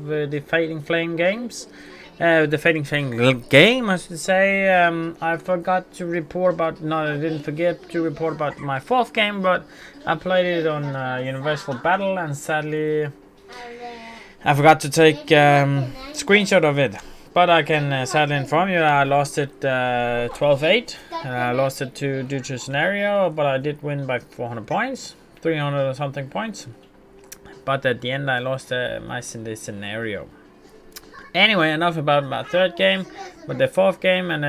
the Fading Flame games. The Fading Flame game, I should say. I forgot to report about. No, I didn't forget to report about my 4th game, but I played it on Universal Battle, and sadly, I forgot to take screenshot of it. But I can sadly inform you, I lost it 12-8. I lost it due to a scenario, but I did win by 400 points, 300 or something points. But at the end, I lost my scenario. Anyway, enough about my 3rd game, but the 4th game, and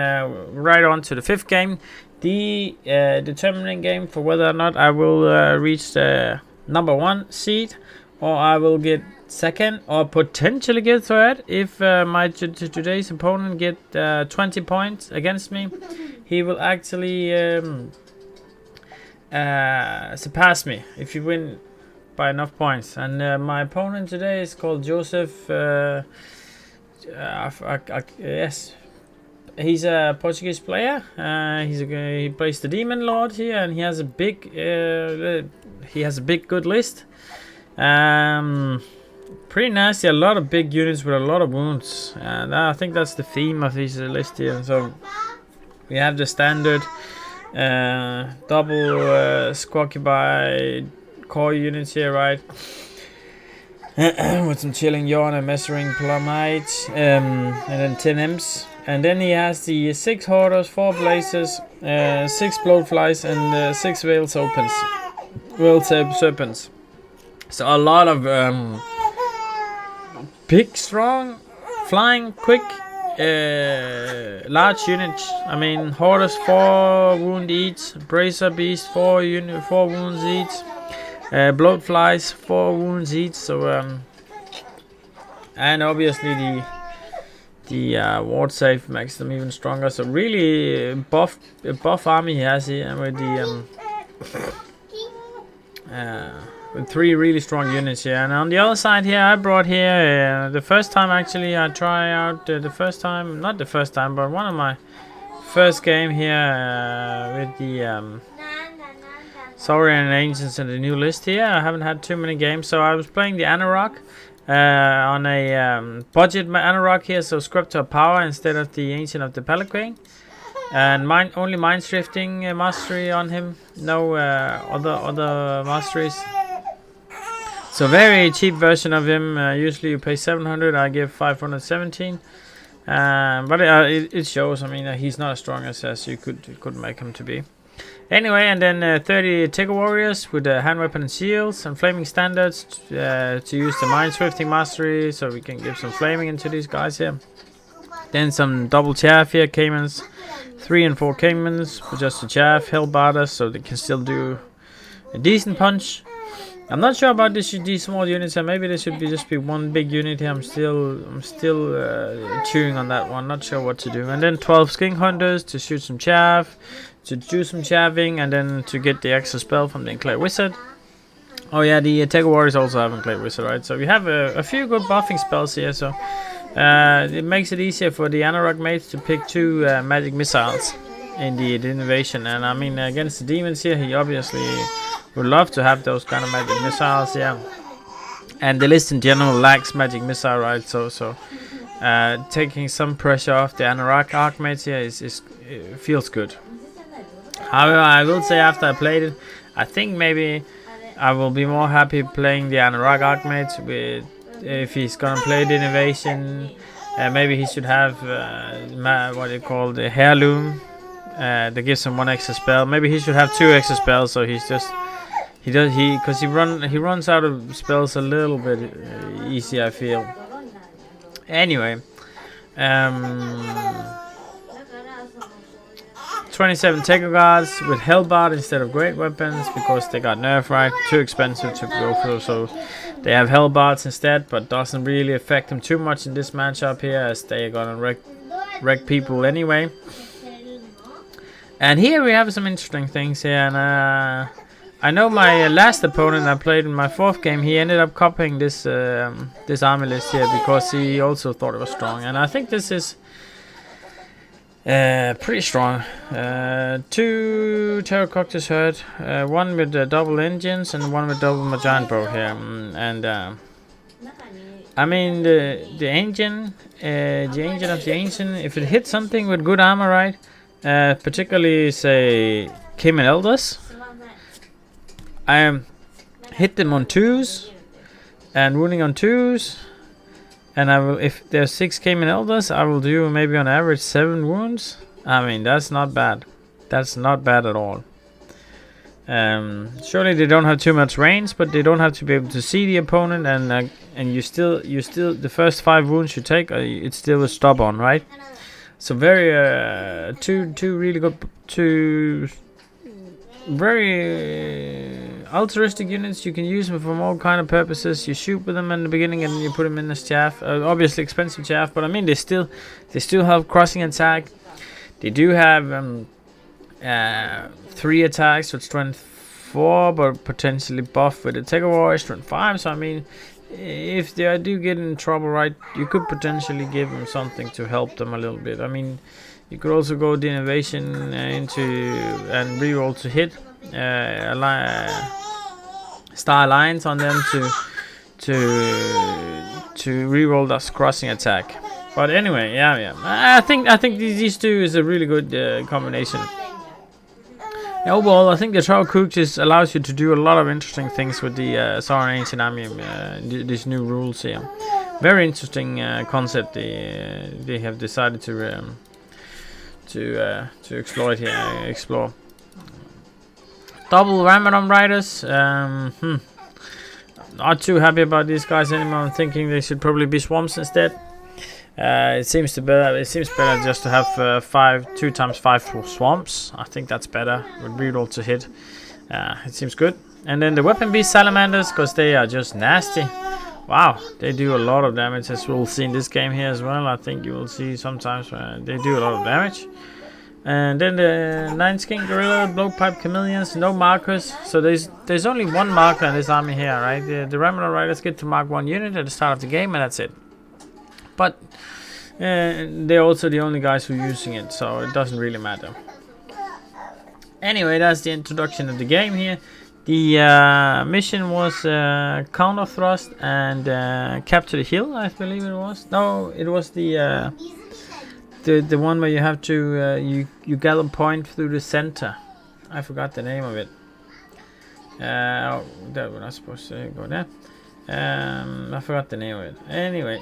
right on to the 5th game, the determining game for whether or not I will reach the number 1 seed, or I will get 2nd, or potentially get 3rd. If my today's opponent get 20 points against me, he will actually surpass me if you win by enough points. And my opponent today is called Joseph. Yes, he's a Portuguese player. He plays the Demon Lord here, and he has a big good list. Pretty nasty, a lot of big units with a lot of wounds, and I think that's the theme of his list here. So we have the standard double Squawky core units here, right? With some Chilling Yawn and Messering Plumite, and then 10 Imps. And then he has the 6 Hoarders, 4 Blazers, 6 Bloatflies, and 6 Veiled Serpents. So a lot of big, strong, flying, quick, large units. I mean, Hoarders 4 wound each, Bracer Beast 4 wounds each. Bloatflies 4 wounds each, so and obviously the ward save makes them even stronger. So really buff army he has here with the with 3 really strong units here. And on the other side here, I brought here the first time actually I try out not the first time, but one of my first game here with the Saurian and Ancients in the new list here. I haven't had too many games, so I was playing the Anorak on a budget Anorak here, so Scriptor Power instead of the Ancient of the Pelican. And only Mind Shifting mastery on him, no other masteries. So very cheap version of him. Usually you pay 700, I give 517. But it shows, I mean, he's not as strong as you could make him to be. Anyway, and then 30 Tiger Warriors with hand weapon and shields and flaming standards to use the Mind Swifting mastery, so we can give some flaming into these guys here. Then some double chaff here, Caimans, 3 and 4 Caimans with just a chaff, Hellbarders, so they can still do a decent punch. I'm not sure about these small units, and maybe there should just be one big unit here. I'm still chewing on that one, not sure what to do. And then 12 Skink Hunters to shoot some chaff, to do some chaffing, and then to get the extra spell from the Enclave Wizard. Oh yeah, the Tiger Warriors also have Enclave Wizard, right? So we have a few good buffing spells here, so it makes it easier for the Anorak mates to pick 2 magic missiles in the innovation. And I mean, against the demons here, he obviously would love to have those kind of magic missiles, yeah. And the list in general lacks magic missile, right? So taking some pressure off the Anorak Archmates here feels good. However, I will say after I played it, I think maybe I will be more happy playing the Anorak Archmates with, if he's gonna play the innovation. Maybe he should have what they call the heirloom that gives him 1 extra spell. Maybe he should have 2 extra spells, so because he runs out of spells a little bit easy, I feel. Anyway, 27 Taker Guards with Hellbard instead of Great Weapons because they got nerfed, right? Too expensive to go through, so they have Hellbards instead, but doesn't really affect them too much in this matchup here, as they're gonna wreck people anyway. And here we have some interesting things here, and I know my last opponent I played in my 4th game, he ended up copying this this army list here because he also thought it was strong, and I think this is pretty strong. 2 Terracoctus Herd, 1 with double engines and 1 with double Giant Bow here, and I mean, the engine of the ancient, if it hits something with good armor, right? Particularly, say, Cayman Elders, I hit them on 2s and wounding on 2s, and I will, if there's 6 Cayman Elders, I will do maybe on average 7 wounds. I mean, that's not bad. That's not bad at all. Surely they don't have too much range, but they don't have to be able to see the opponent, and you still the first 5 wounds you take, it's still a stop on, right? So very two really good, two very altruistic units. You can use them for all kind of purposes. You shoot with them in the beginning, and you put them in the chaff. Obviously expensive chaff, but I mean they still have crossing attack. They do have 3 attacks with strength 4, but potentially buff with attack war strength 5. So I mean, if they do get in trouble, right, you could potentially give them something to help them a little bit. I mean, you could also go the innovation into and reroll to hit Star Alliance on them to reroll that crossing attack. But anyway, yeah, I think these two is a really good combination. Overall, I think the Troll Cook just allows you to do a lot of interesting things with the Saurian Ancient Army, these new rules here. Very interesting concept they have decided to exploit here. Explore. Double Ramadan Riders. Not too happy about these guys anymore. I'm thinking they should probably be Swamps instead. It seems better just to have 2 times 5 swamps. I think that's better with reroll to hit. It seems good. And then the weapon beast salamanders, because they are just nasty. Wow, they do a lot of damage, as we'll see in this game here as well. I think you will see sometimes they do a lot of damage. And then the 9 skin gorilla, blowpipe chameleons, no markers. So there's only 1 marker in this army here, right? The Ramadan Riders get to mark 1 unit at the start of the game, and that's it. But they're also the only guys who are using it, so it doesn't really matter. Anyway, that's the introduction of the game here. The mission was counter thrust and capture the hill, I believe it was. No, it was the one where you have to you gather point through the center. I forgot the name of it. That we're not supposed to go there. I forgot the name of it. Anyway,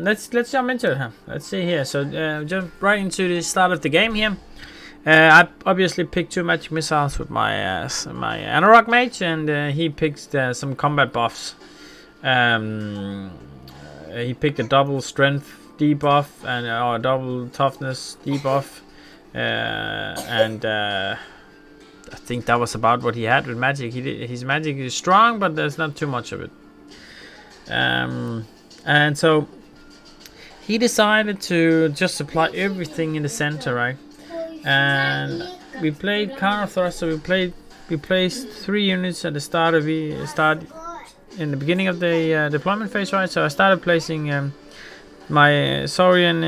let's jump into it, huh? Let's see here. So jump right into the start of the game here. I obviously picked 2 magic missiles with my my Anorak mage, and he picked some combat buffs. He picked a double strength debuff and a double toughness debuff, and I think that was about what he had with magic. His magic is strong, but there's not too much of it. And so he decided to just apply everything in the center, right? And we played counter thrust. So we placed 3 units at the start in the beginning of the deployment phase, right? So I started placing my Saurian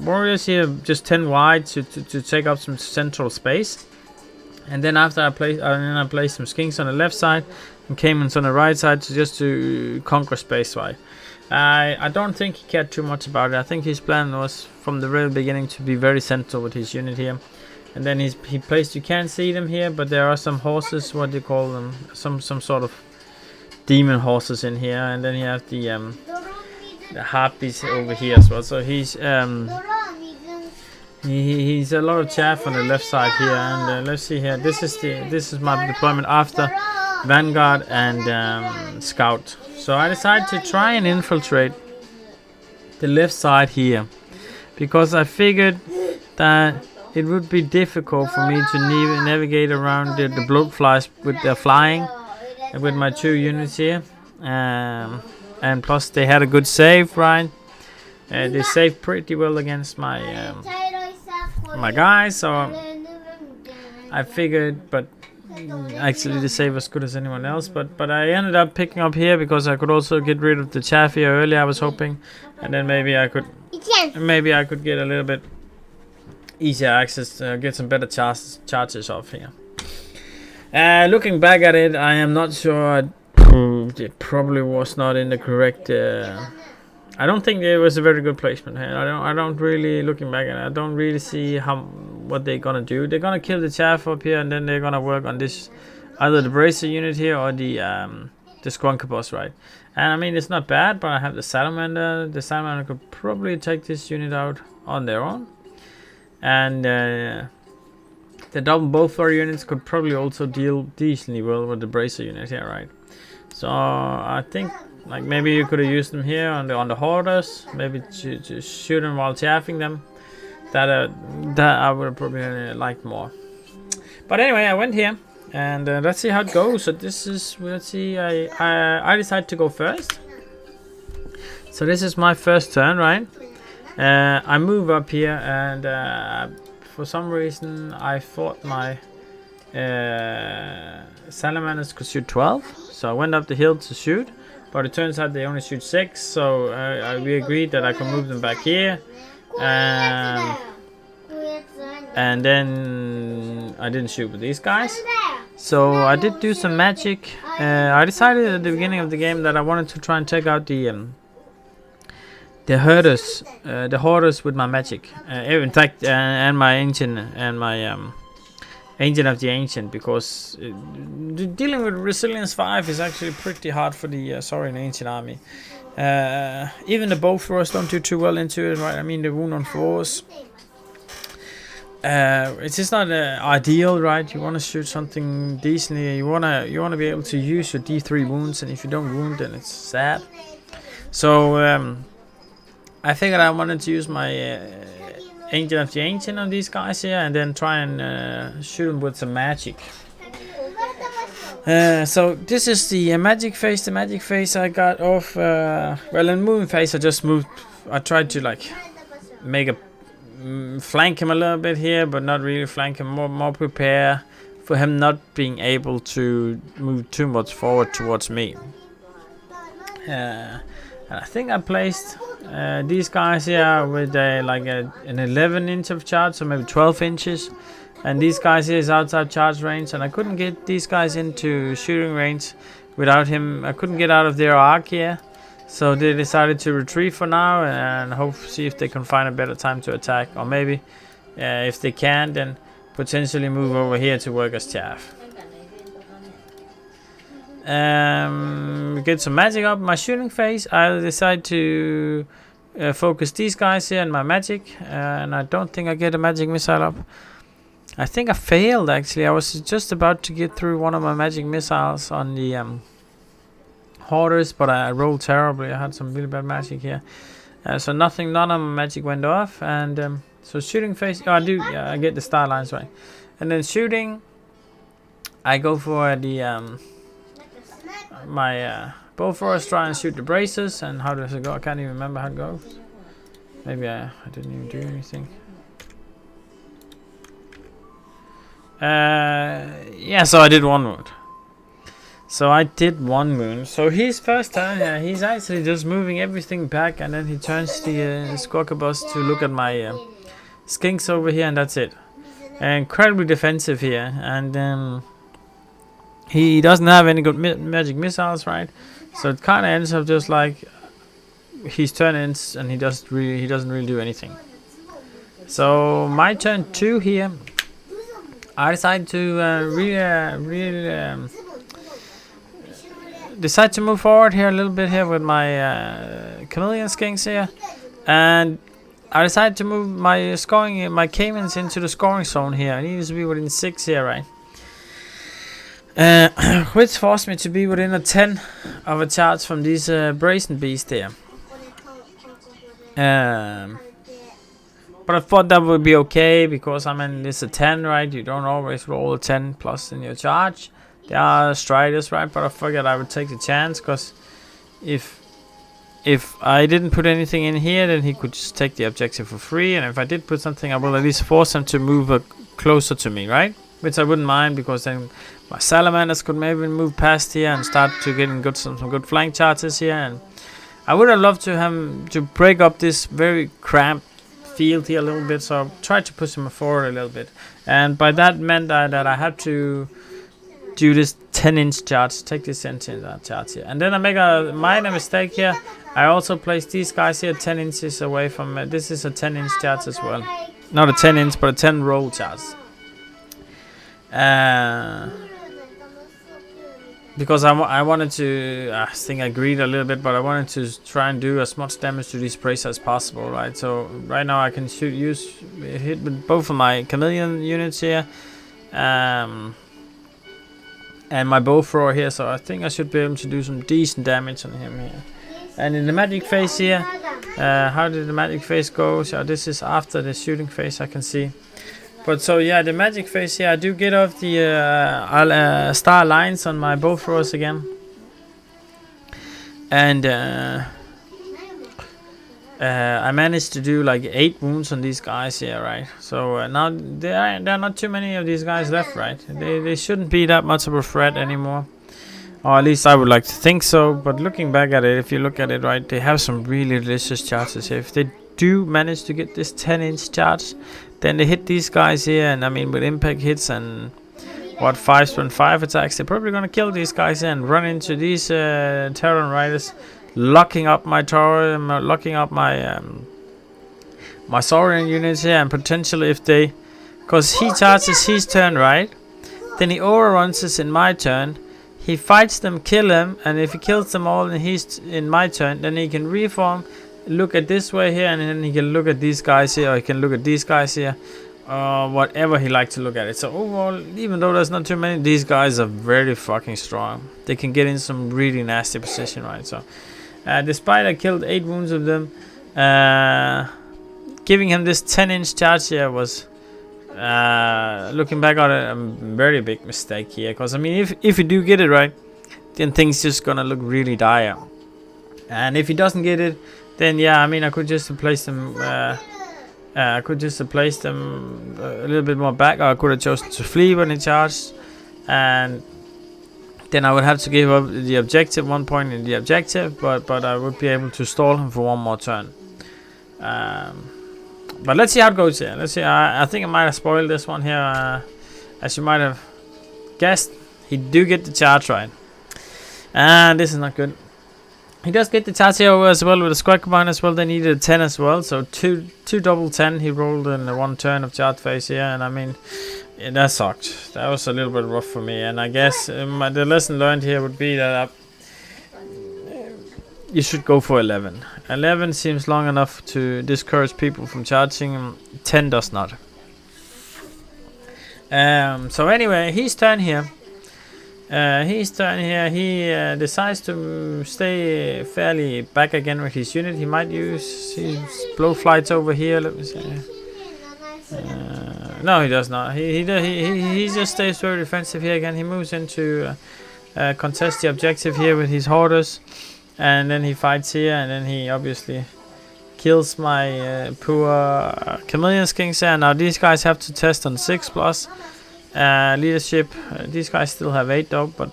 warriors here, just 10 wide to take up some central space. And then after I placed some skinks on the left side and Caymans on the right side to conquer space wide. I don't think he cared too much about it. I think his plan was from the very beginning to be very central with his unit here. And then he placed, you can't see them here, but there are some horses, what do you call them? Some sort of demon horses in here. And then you have the harpies over here as well. So he's a lot of chaff on the left side here. And let's see here. This is my deployment after Vanguard and Scout. So I decided to try and infiltrate the left side here, because I figured that it would be difficult for me to navigate around the bloatflies with their flying with my 2 units here, and plus they had a good save, right? They saved pretty well against my my guys, so I figured, but actually the save was good as anyone else, but I ended up picking up here because I could also get rid of the chaff here earlier, I was hoping, and then maybe I could get a little bit easier access, get some better charges off here. Looking back at it, I am not sure it probably was not in the correct. I don't think it was a very good placement here. I don't really, looking back, and I don't really see what they're gonna do. They're gonna kill the chaff up here, and then they're gonna work on this, either the bracer unit here or the squonker boss, right? And I mean, it's not bad, but I have the salamander. The salamander could probably take this unit out on their own, and the double bowthrower units could probably also deal decently well with the bracer unit here, right? So I think like maybe you could have used them here on the hoarders, maybe to shoot them while chaffing them. That I would have probably liked more. But anyway, I went here, and let's see how it goes. So this is, let's see, I decided to go first. So this is my first turn, right? I move up here, and for some reason I thought my salamanders could shoot 12, so I went up the hill to shoot, but it turns out they only shoot 6, so we agreed that I could move them back here, and then I didn't shoot with these guys. So I did do some magic. I decided at the beginning of the game that I wanted to try and take out the hoarders with my magic. In fact, and my ancient, and my ancient of the ancient, because dealing with resilience 5 is actually pretty hard for the Saurian ancient army. Even the bowthrowers don't do too well into it, right? I mean, the wound on 4s. It's just not ideal, right? You want to shoot something decently. You wanna be able to use your D3 wounds, and if you don't wound, then it's sad. So I figured I wanted to use my Ancient of the Ancient on these guys here, and then try and shoot them with some magic. So this is the magic phase. The magic phase I got off. Well, in moving phase, I just moved. I tried to like make a flank him a little bit here, but not really flank him. More prepare for him not being able to move too much forward towards me. And I think I placed these guys here with an 11 inch of charge, so maybe 12 inches. And these guys here is outside charge range, and I couldn't get these guys into shooting range without him. I couldn't get out of their arc here, so they decided to retreat for now and see if they can find a better time to attack, or maybe if they can, then potentially move over here to work as chaff. Get some magic up my shooting phase. I decide to focus these guys here in my magic, and I don't think I get a magic missile up. I think I failed actually. I was just about to get through one of my magic missiles on the hoarders, but I rolled terribly. I had some really bad magic here, so none of my magic went off. And so shooting phase, I get the star lines right, and then shooting, I go for the my bowthrowers try and shoot the bracers. And how does it go? I can't even remember how it goes. Maybe I didn't even do anything. Yeah, so I did one wound. So his first turn, he's actually just moving everything back, and then he turns the squawker boss to look at my skinks over here, and that's it. Incredibly defensive here, and he doesn't have any good magic missiles, right? So it kind of ends up just like his turn ends, and he doesn't really do anything. So my turn 2 here. I decided to decide to move forward here a little bit here with my chameleon skinks here, and I decided to move my caimans into the scoring zone here. I needed to be within 6 here, right? Which forced me to be within a 10 of a charge from these brazen beasts here. But I thought that would be okay, because I mean it's a 10, right? You don't always roll a 10 plus in your charge. There are striders, right? But I figured I would take the chance, because if I didn't put anything in here, then he could just take the objective for free. And if I did put something, I will at least force him to move closer to me, right? Which I wouldn't mind, because then my salamanders could maybe move past here and start to getting some good flank charges here. And I would have loved to have him to break up this very cramped field here a little bit, so I tried to push him forward a little bit, and by that meant that I had to do this 10-inch charge. Take this 10-inch charge here. And then I make a minor mistake here. I also place these guys here 10 inches away from this is a 10-inch charge as well. Not a 10-inch, but a 10-roll charge. Because I wanted to, I think I agreed a little bit, but I wanted to try and do as much damage to these prays as possible, right? So right now I can hit with both of my chameleon units here, and my bow thrower here. So I think I should be able to do some decent damage on him here. And in the magic phase here, how did the magic phase go? So this is after the shooting phase, I can see. But so yeah, the magic phase here, I do get off the star lines on my bow throwers again, and I managed to do like 8 wounds on these guys here, right? So now there are not too many of these guys left, right? They shouldn't be that much of a threat anymore, or at least I would like to think so. But looking back at it, if you look at it, right, they have some really delicious charges here. If they do manage to get this 10-inch charge, then they hit these guys here, and I mean with impact hits and what 5.5 attacks, they're probably gonna kill these guys here and run into these Terran Riders, locking up my tower, locking up my my Saurian units here, and potentially if they, cause he charges his turn, right? Then he overruns us in my turn. He fights them, kill him, and if he kills them all and he's in my turn, then he can reform. Look at this way here, and then he can look at these guys here, or he can look at these guys here, whatever he likes to look at it. So overall, even though there's not too many, these guys are very fucking strong. They can get in some really nasty position, right? So despite I killed 8 wounds of them, giving him this 10-inch charge here was, looking back on it, a very big mistake here. Because I mean, if you do get it right, then things just gonna look really dire. And if he doesn't get it, then yeah, I mean, I could just place them. I could just place them a little bit more back, or I could have chosen to flee when he charged, and then I would have to give up the objective, 1 point in the objective, but I would be able to stall him for 1 more turn. But let's see how it goes here. Let's see. I think I might have spoiled this one here, as you might have guessed. He do get the charge right, and this is not good. He does get the charge here as well with a squad combine as well. They needed a 10 as well, so two double 10 he rolled in the 1 turn of charge phase here, and I mean, yeah, that sucked. That was a little bit rough for me, and I guess the lesson learned here would be that you should go for 11. 11 seems long enough to discourage people from charging. 10 does not. So anyway, his turn here. He decides to stay fairly back again with his unit. He might use his blow flights over here. Let me see. No, he does not. He just stays very defensive here again. He moves into contest the objective here with his hoarders, and then he fights here, and then he obviously kills my poor chameleon kings here. Now these guys have to test on 6+ leadership. These guys still have 8 though, but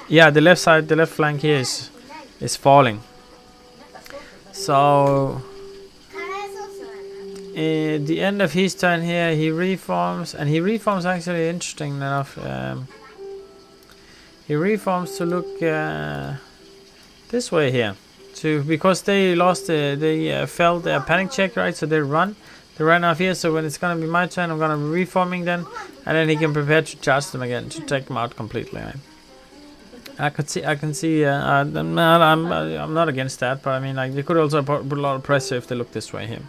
yeah, the left side, the left flank here is falling. So at the end of his turn here, he reforms, and he reforms actually interesting enough. He reforms to look this way here, because they lost they failed their panic check, right? So they ran off here. So when it's gonna be my turn, I'm gonna be reforming then, and then he can prepare to charge them again, to take them out completely, right? I can see. I'm not against that, but I mean, like, they could also put a lot of pressure if they look this way here.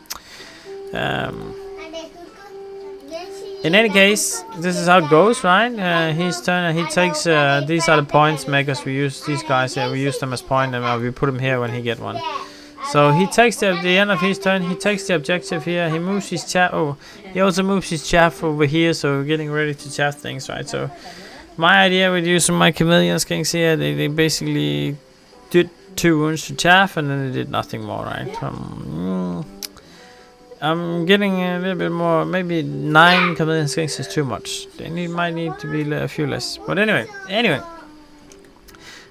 In any case, this is how it goes, right? His turn, and he takes these are the points makers. We use these guys here. We use them as point, and we put them here when he get one. So he takes the end of his turn. He takes the objective here. He moves his chaff. Oh, he also moves his chaff over here. So getting ready to chaff things, right? So my idea with using my chameleon kings here, they basically did 2 wounds to chaff, and then they did nothing more, right? I'm getting a little bit more. Maybe 9 chameleon kings is too much. Then it might need to be a few less. But anyway.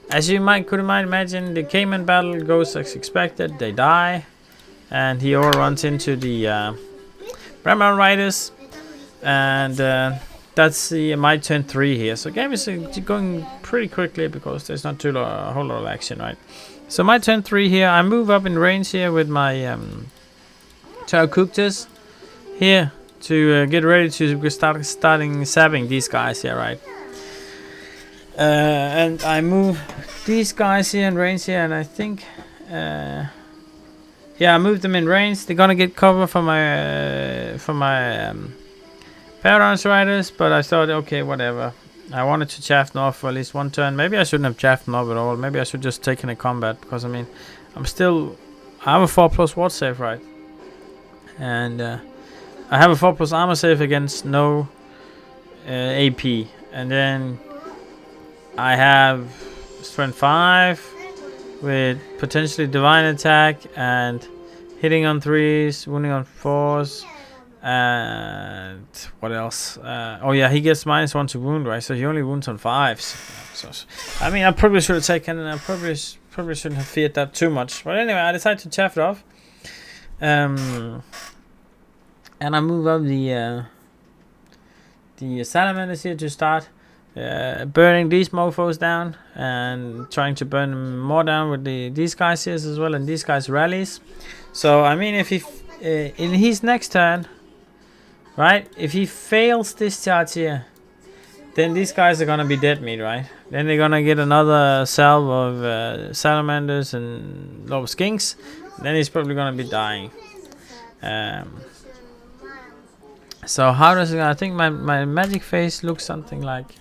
As you could imagine, the Cayman battle goes as expected. They die, and he overruns into the Bremer Riders, and that's my turn 3 here. So game is going pretty quickly because there's not a whole lot of action, right? So my turn 3 here, I move up in range here with my Terracooktus here to get ready to starting sapping these guys here, right? And I move these guys here in range here, and I think I moved them in range. They're gonna get cover from my Paradise Riders, but I thought, okay, whatever. I wanted to chaff them off for at least one turn. Maybe I shouldn't have chaffed them off at all. Maybe I should just take in a combat, because I mean, I have a 4+ ward save, right? And I have a 4+ armor save against no AP, and then I have strength 5 with potentially divine attack and hitting on 3s, wounding on 4s, and what else? Oh yeah, he gets -1 to wound, right? So he only wounds on 5s. So I mean, I probably should have taken, and I probably shouldn't have feared that too much. But anyway, I decided to chaff it off, and I move up the salamanders here to start burning these mofos down and trying to burn them more down with these guys here as well, and these guys rallies. So I mean, if he in his next turn, right, if he fails this charge here, then these guys are gonna be dead meat, right? Then they're gonna get another salve of salamanders and low skinks. Then he's probably gonna be dying. So how does it? I think my magic phase looks something like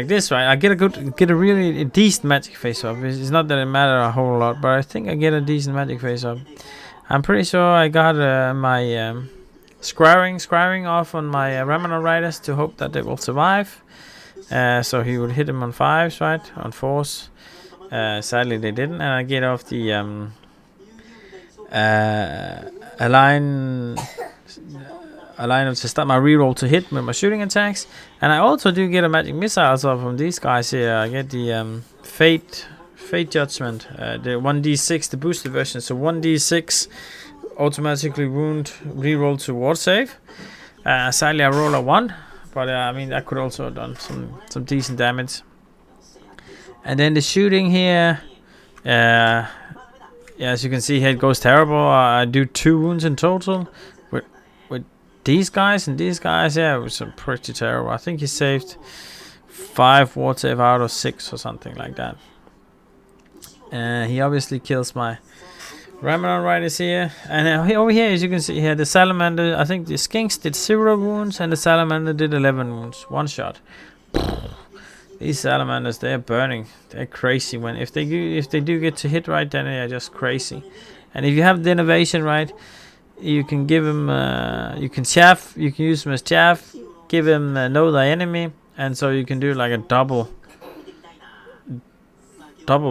this, right? I get a really decent magic face up. It's not that it matters a whole lot, but I think I get a decent magic face up. I'm pretty sure I got my scrying off on my Remnant Riders to hope that they will survive. So he would hit him on 5s, right? On 4s. Sadly they didn't, and I get off the a line to start my reroll to hit with my shooting attacks, and I also do get a magic missiles off from these guys here. I get the fate judgment, the 1d6, the boosted version, so 1d6 automatically wound reroll to ward save. Sadly I roll a 1, but I mean, I could also have done some decent damage. And then the shooting here, yeah, as you can see here, it goes terrible. I do 2 wounds in total with these guys, and these guys, yeah, it was pretty terrible. I think he saved 5 ward save out of 6 or something like that. He obviously kills my Remnant Riders here. And over here, as you can see here, the salamander, I think the skinks did 0 wounds and the salamander did 11 wounds. 1 shot. These salamanders, they're burning. They're crazy. If they do get to hit right, then they are just crazy. And if you have the innovation right, you can give him, you can chaff, you can use him as chaff, give him know thy enemy, and so you can do like a double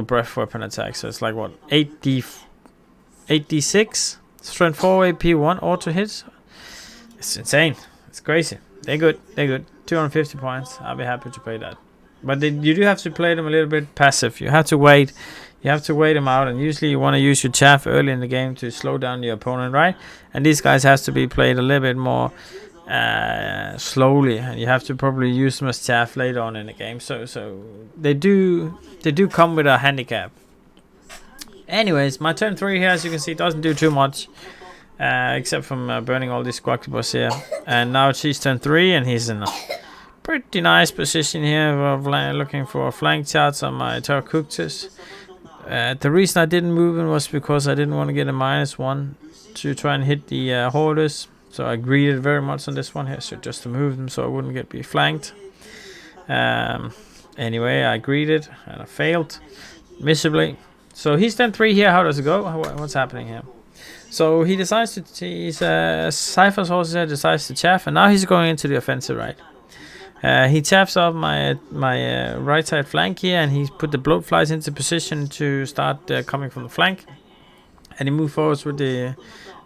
breath weapon attack. So it's like what, 8d6, strength 4, AP 1, auto hits. It's insane. It's crazy. They're good. 250 points. I'll be happy to pay that. But you do have to play them a little bit passive. You have to wait. You have to wait them out, and usually you want to use your chaff early in the game to slow down your opponent, right? And these guys has to be played a little bit more slowly, and you have to probably use them as chaff later on in the game. So they do come with a handicap. Anyways, my turn 3 here, as you can see, doesn't do too much, except from burning all these squawky here. And now it's his turn 3, and he's in a pretty nice position here of looking for flank charge on my Terracooktus. The reason I didn't move him was because I didn't want to get a -1 to try and hit the hoarders. So I greeded very much on this one here, so just to move them so I wouldn't be flanked. Anyway, I greeded and I failed miserably. So he's done 3 here. How does it go? What's happening here? So he decides to, he's Cypher's horse here, decides to chaff, and now he's going into the offensive, right? He chaps off my right side flank here, and he's put the bloatflies into position to start coming from the flank. And he moves forwards with the...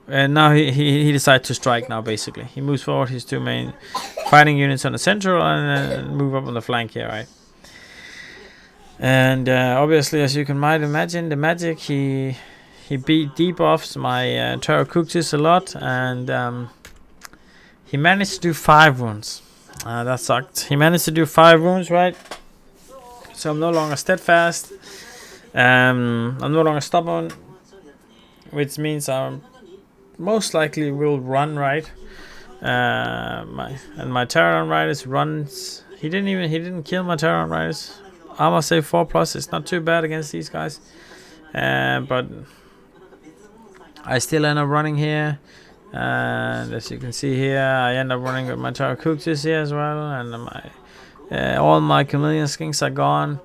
now he decides to strike now, basically. He moves forward his 2 main fighting units on the central and move up on the flank here, right? And obviously, as you can might imagine, the magic, he debuffs my Terracooktus a lot, and He managed to do 5 wounds. That sucked. He managed to do 5 wounds, right? So I'm no longer steadfast. I'm no longer stubborn, which means I most likely will run, right? My Terran Riders runs. He didn't kill my Terran Riders. Armor save 4+. It's not too bad against these guys. But I still end up running here. And as you can see here, I end up running with my Tarakutis here as well, and all my chameleon skinks are gone.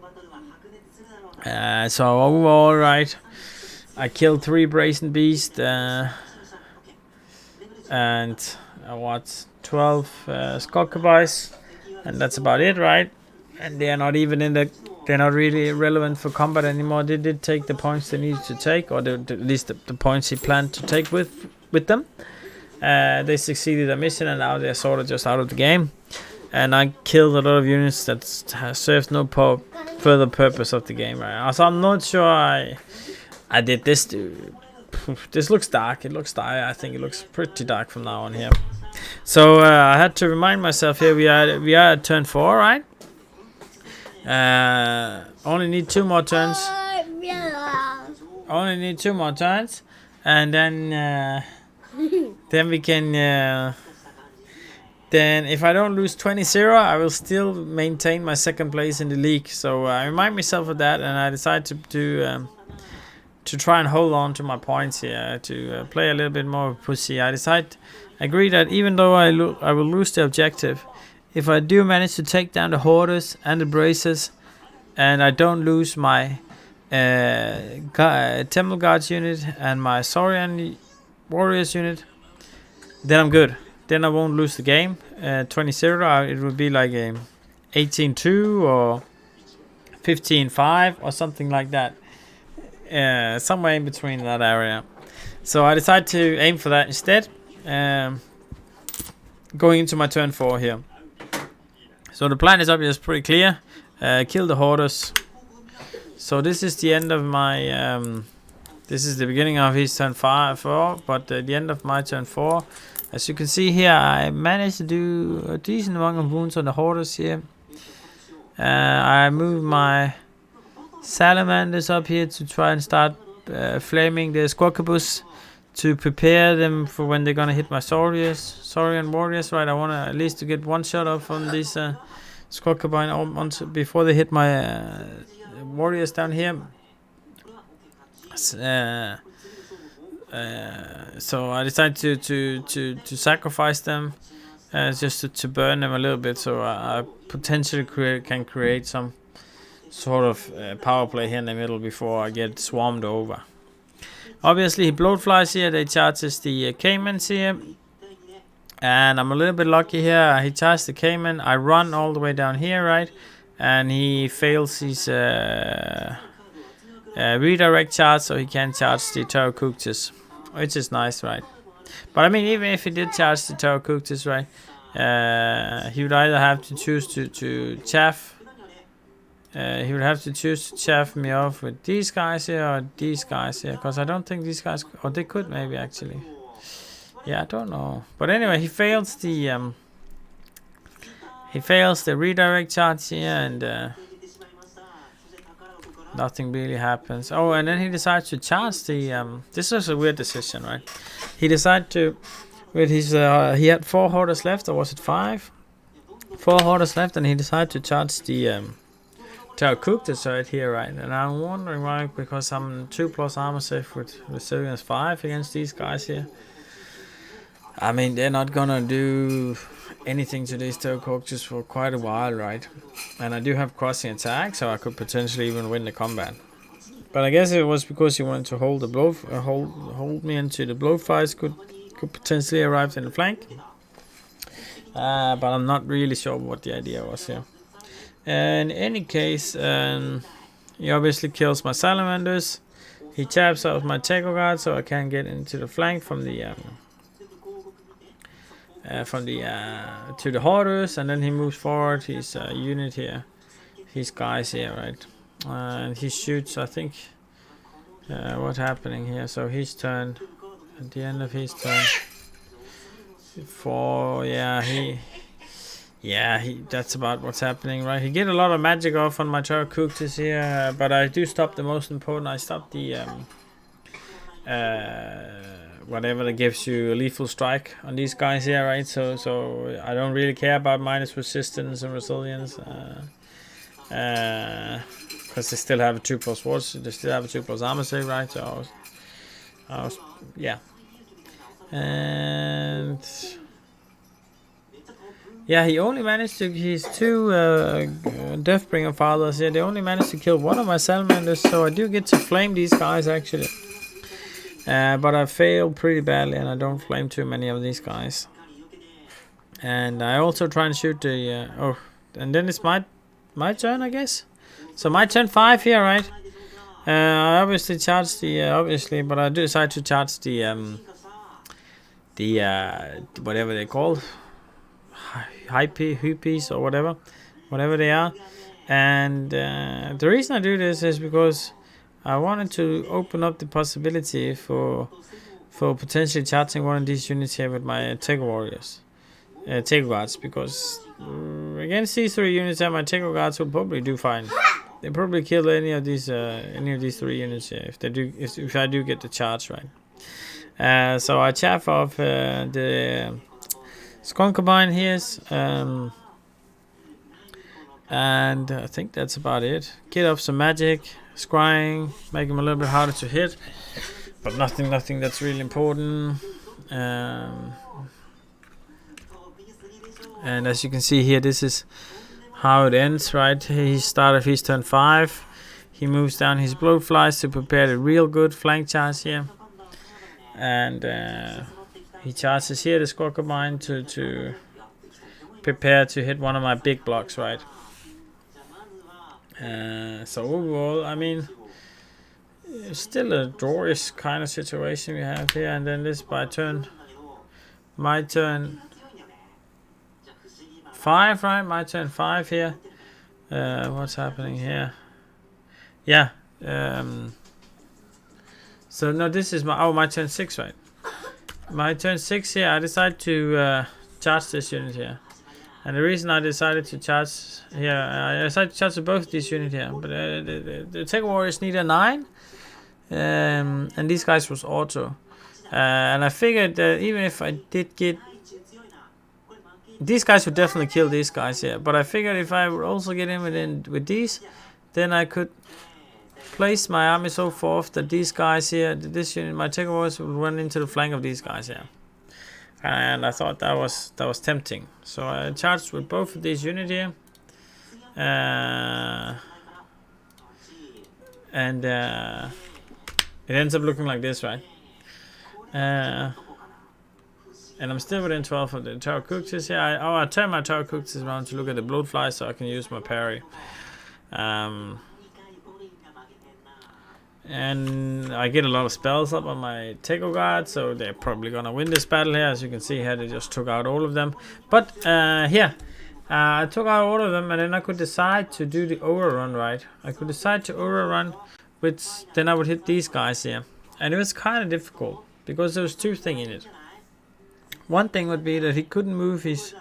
So overall, right, I killed 3 brazen beasts and 12 Skokabites, and that's about it, right? And they are not even they're not really relevant for combat anymore. They did take the points they needed to take, or at least the points he planned to take with them. They succeeded a mission, and now they're sort of just out of the game. And I killed a lot of units that served no further purpose of the game. Right? So I'm not sure I did this. This looks dark. It looks dark. I think it looks pretty dark from now on here. So I had to remind myself here. We are at turn 4, right? Only need 2 more turns. Only need 2 more turns, and then. Then we can. Then if I don't lose 20-0, I will still maintain my 2nd place in the league. So I remind myself of that, and I decide to try and hold on to my points here, to play a little bit more pussy. I agree that even though I will lose the objective, if I do manage to take down the Hoarders and the Bracers, and I don't lose my Temple Guards unit and my Saurian Warriors unit, then I'm good. Then I won't lose the game. 20-0, it would be like a 18-2 or 15-5 or something like that. Somewhere in between that area. So I decided to aim for that instead. Going into my turn 4 here. So the plan is obviously pretty clear. Kill the Hoarders. So this is the end of my... this is the beginning of his turn 4, but the end of my turn 4. As you can see here, I managed to do a decent amount of wounds on the Hoarders here. I moved my Salamanders up here to try and start flaming the Squawkabus to prepare them for when they're gonna hit my Saurian Warriors, right? I want to at least to get 1 shot off on these Squawkabine before they hit my Warriors down here. So I decided to sacrifice them just to burn them a little bit, so I potentially can create some sort of power play here in the middle before I get swarmed over. Obviously he bloatflies here, they charges the Caimans here, and I'm a little bit lucky here. He charged the Cayman, I run all the way down here, right, and he fails his redirect charge, so he can't charge the Tarakutis, which is nice, right? But I mean, even if he did charge the Tarakutis, right, he would either have to choose to chaff. He would have to choose to chaff me off with these guys here or these guys here, because I don't think these guys, or they could maybe actually. Yeah, I don't know. But anyway, he fails the redirect charge here, and nothing really happens. Oh, and then he decides to charge the this was a weird decision, right? He decided to, with his he had 4 Hoarders left, or was it 5? 4 Hoarders left, and he decided to charge the Tarakutis right here, right? And I'm wondering why, because I'm 2+ armor safe with resilience 5 against these guys here. I mean, they're not gonna do anything to these Tarakutis for quite a while, right? And I do have crossing attack, so I could potentially even win the combat. But I guess it was because he wanted to hold the hold me into the bloatflies could potentially arrive in the flank. But I'm not really sure what the idea was here. In any case, he obviously kills my Salamanders. He taps out my Teco Guard, so I can get into the flank from the to the Hoarders, and then he moves forward his unit here, his guys here, right? And he shoots, I think. What's happening here? So his turn, at the end of his turn, 4, that's about what's happening, right? He get a lot of magic off on my Terracooks here, but I do stop the most important. I stop the whatever that gives you a lethal strike on these guys here, right? So I don't really care about minus resistance and resilience, because they still have a 2+ swords, they still have a 2+ armor save, right? So I was yeah, and yeah, he only managed to, his 2 Deathbringer fathers here, they only managed to kill one of my salamanders, so I do get to flame these guys actually. But I failed pretty badly, and I don't flame too many of these guys. And I also try and shoot the... and then it's my turn, I guess. So my turn 5 here, right? I obviously charge the... but I do decide to charge the whatever they're called. Hoopies or whatever they are. And the reason I do this is because I wanted to open up the possibility for potentially charging one of these units here with my Tego Warriors, Tego Guards, because against these 3 units here, my Tego Guards will probably do fine. They probably kill any of these 3 units here if I do get the charge right. So I chaff off the Skunkabine here, and I think that's about it. Get off some magic. Scrying, make him a little bit harder to hit, but nothing that's really important. And as you can see here, this is how it ends, right? He started his turn 5. He moves down his Bloodflies to prepare the real good flank charge here, and he charges here the Squawkabine to prepare to hit one of my big blocks, right? So overall, I mean, still a drawish kind of situation we have here, and then this my turn 5, right? My turn 5 here. What's happening here? Yeah. So no, this is my turn 6, right? My turn 6 here. I decided to charge this unit here. And the reason I decided to charge here, I decided to charge both these units here, but the Tech Warriors need a 9, and these guys was auto. And I figured that even if I did get... These guys would definitely kill these guys here, but I figured if I would also get in with these, then I could place my army so forth that these guys here, this unit, my Tech Warriors would run into the flank of these guys here. And I thought that was tempting, so I charged with both of these units here, and it ends up looking like this, right? And I'm still within 12 of the Terracooks here. I turn my Terracooks around to look at the Bloodfly so I can use my parry. And I get a lot of spells up on my Tego Guard, so they're probably gonna win this battle here. As you can see here, they just took out all of them. But I took out all of them, and then I could decide to do the overrun, right? I could decide to overrun, which then I would hit these guys here. And it was kind of difficult, because there was 2 things in it. One thing would be that he couldn't move his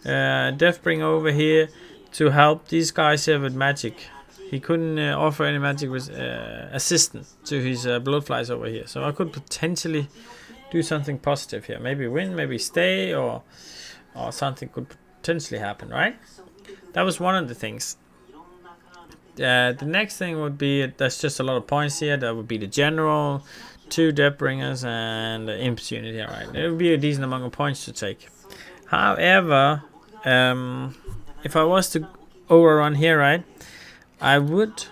Deathbringer over here to help these guys here with magic. He couldn't offer any magic assistance to his Bloodflies over here. So I could potentially do something positive here. Maybe win, maybe stay, or something could potentially happen, right? That was one of the things. The next thing would be, that's just a lot of points here. That would be the General, 2 Deathbringers, and the Imps unit here, right? It would be a decent amount of points to take. However, if I was to overrun here, right, I would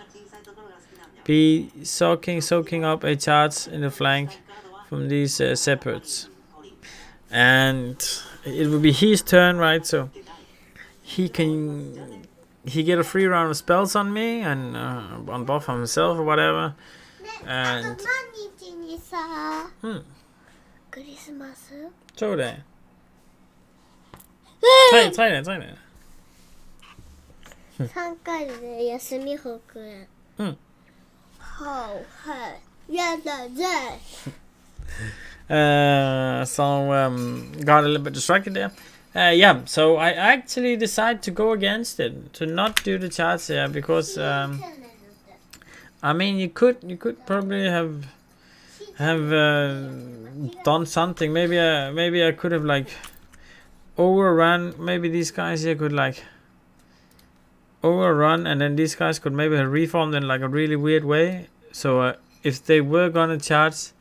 be soaking up a charge in the flank from these Shepherds. And it would be his turn, right? So he get a free round of spells on me and on buff on himself or whatever. And クリスマスちょうだい。ついね。3回で休み保育園。好，很远的人。Got a little bit distracted there. Yeah, so I actually decided to go against it, to not do the charge here, because I mean you could probably have done something. Maybe I could have like overrun. Maybe these guys here could like overrun, and then these guys could maybe have reformed in like a really weird way. So if they were gonna charge,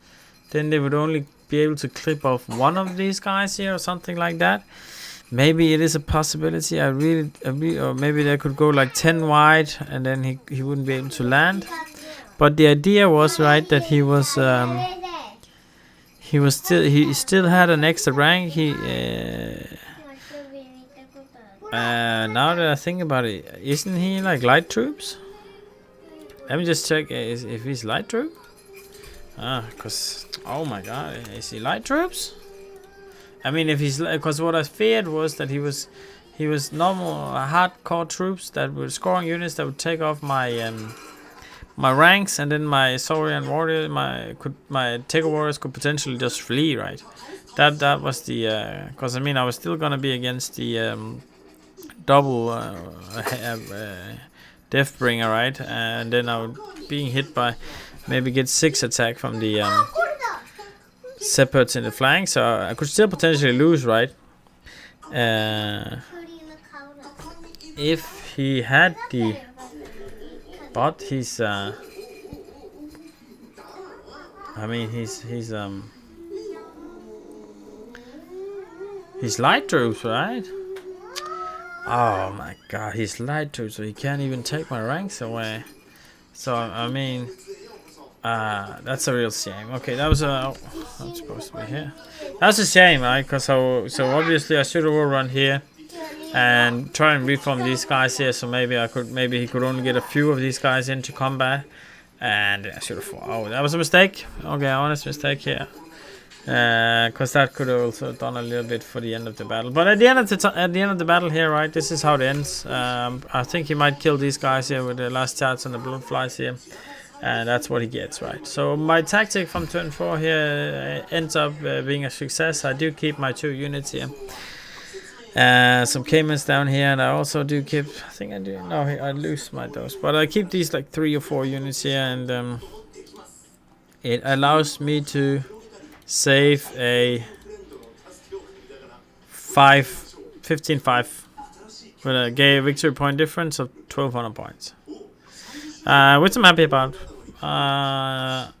then they would only be able to clip off one of these guys here or something like that. Maybe it is a possibility. I really or maybe they could go like 10 wide, and then he wouldn't be able to land. But the idea was right that he still had an extra rank. Now that I think about it, isn't he like light troops? Let me just check if he's light troop. Cause oh my god, is he light troops? I mean, if he's, because what I feared was that he was normal hardcore troops that were scoring units that would take off my my ranks, and then my Saurian warrior, my Taker warriors could potentially just flee, right? That was the because I mean I was still gonna be against the double Deathbringer, right? And then I would being hit by maybe get 6 attack from the Shepherds in the flank, so I could still potentially lose, right? If he had the, but he's I mean he's light troops, right? Oh my god, he's light troops, so he can't even take my ranks away. So I mean, that's a real shame. Okay, that was I'm supposed to be here. That's a shame, right? Because so obviously I should have run here and try and reform these guys here. So maybe he could only get a few of these guys into combat, and I should have. Oh, that was a mistake. Okay, honest mistake here. Because that could have also done a little bit for the end of the battle. But at the end of the battle here, right? This is how it ends. I think he might kill these guys here with the last charge and the blood flies here. And that's what he gets, right? So my tactic from turn 4 here ends up being a success. I do keep my 2 units here. Some Caymans down here, and I also do keep, I think I do, no, I lose my dose. But I keep these like 3 or 4 units here, and it allows me to save a 15-5 with a gay victory point difference of 1200 points. Which I'm happy about. I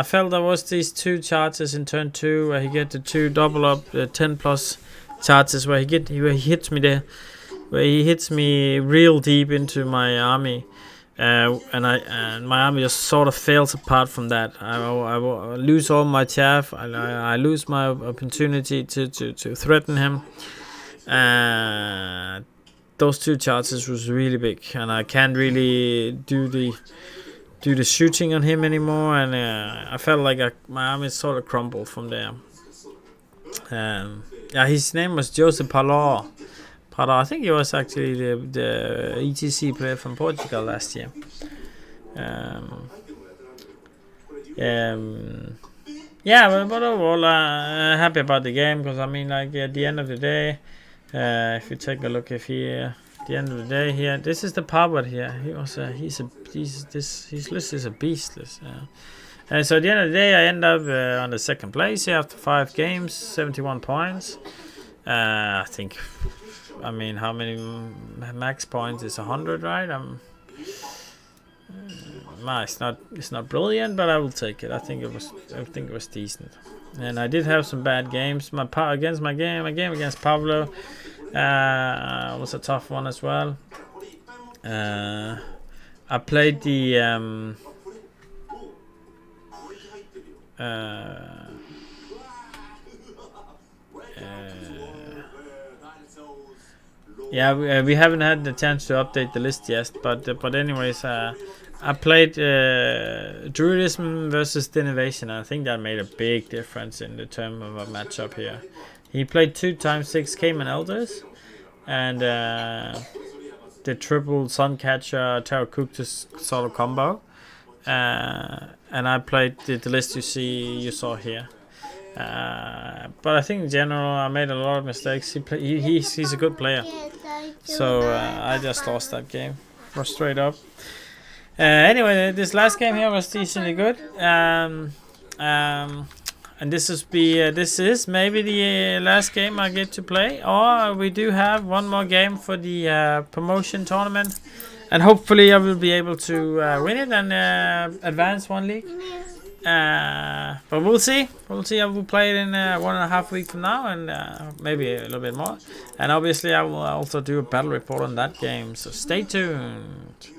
felt there was these 2 charges in turn 2 where he get the 2 double up 10 plus charges where he hits me there, where he hits me real deep into my army, and my army just sort of fails apart from that. I lose all my chaff. I lose my opportunity to threaten him. Those 2 charges was really big, and I can't really do the shooting on him anymore, and I felt like my army sort of crumbled from there. Yeah, his name was Joseph Palor. I think he was actually the ETC player from Portugal last year. Yeah, but overall, happy about the game, because I mean, like at the end of the day, if you take a look here, at the end of the day here, this is the Parbot here. His list is a beast list. And so at the end of the day, I end up on the 2nd place here after 5 games, 71 points. I think, I mean, how many max points is 100, right? It's not brilliant, but I will take it. I think it was decent. And I did have some bad games. My game against Pablo was a tough one as well. I played the yeah, we haven't had the chance to update the list yet, but anyways, I played Druidism versus Denovation. I think that made a big difference in the term of a matchup here. He played 2 times 6 Cayman Elders, and the triple Suncatcher Terracuctus sort of combo. And I played the list you saw here. But I think in general I made a lot of mistakes. He's a good player, so I just lost that game, straight up. Anyway, this last game here was decently good. And this is maybe the last game I get to play, or we do have one more game for the promotion tournament, and hopefully I will be able to win it and advance one league. But we'll see. I will play it in 1.5 weeks from now, and maybe a little bit more. And obviously I will also do a battle report on that game, so stay tuned.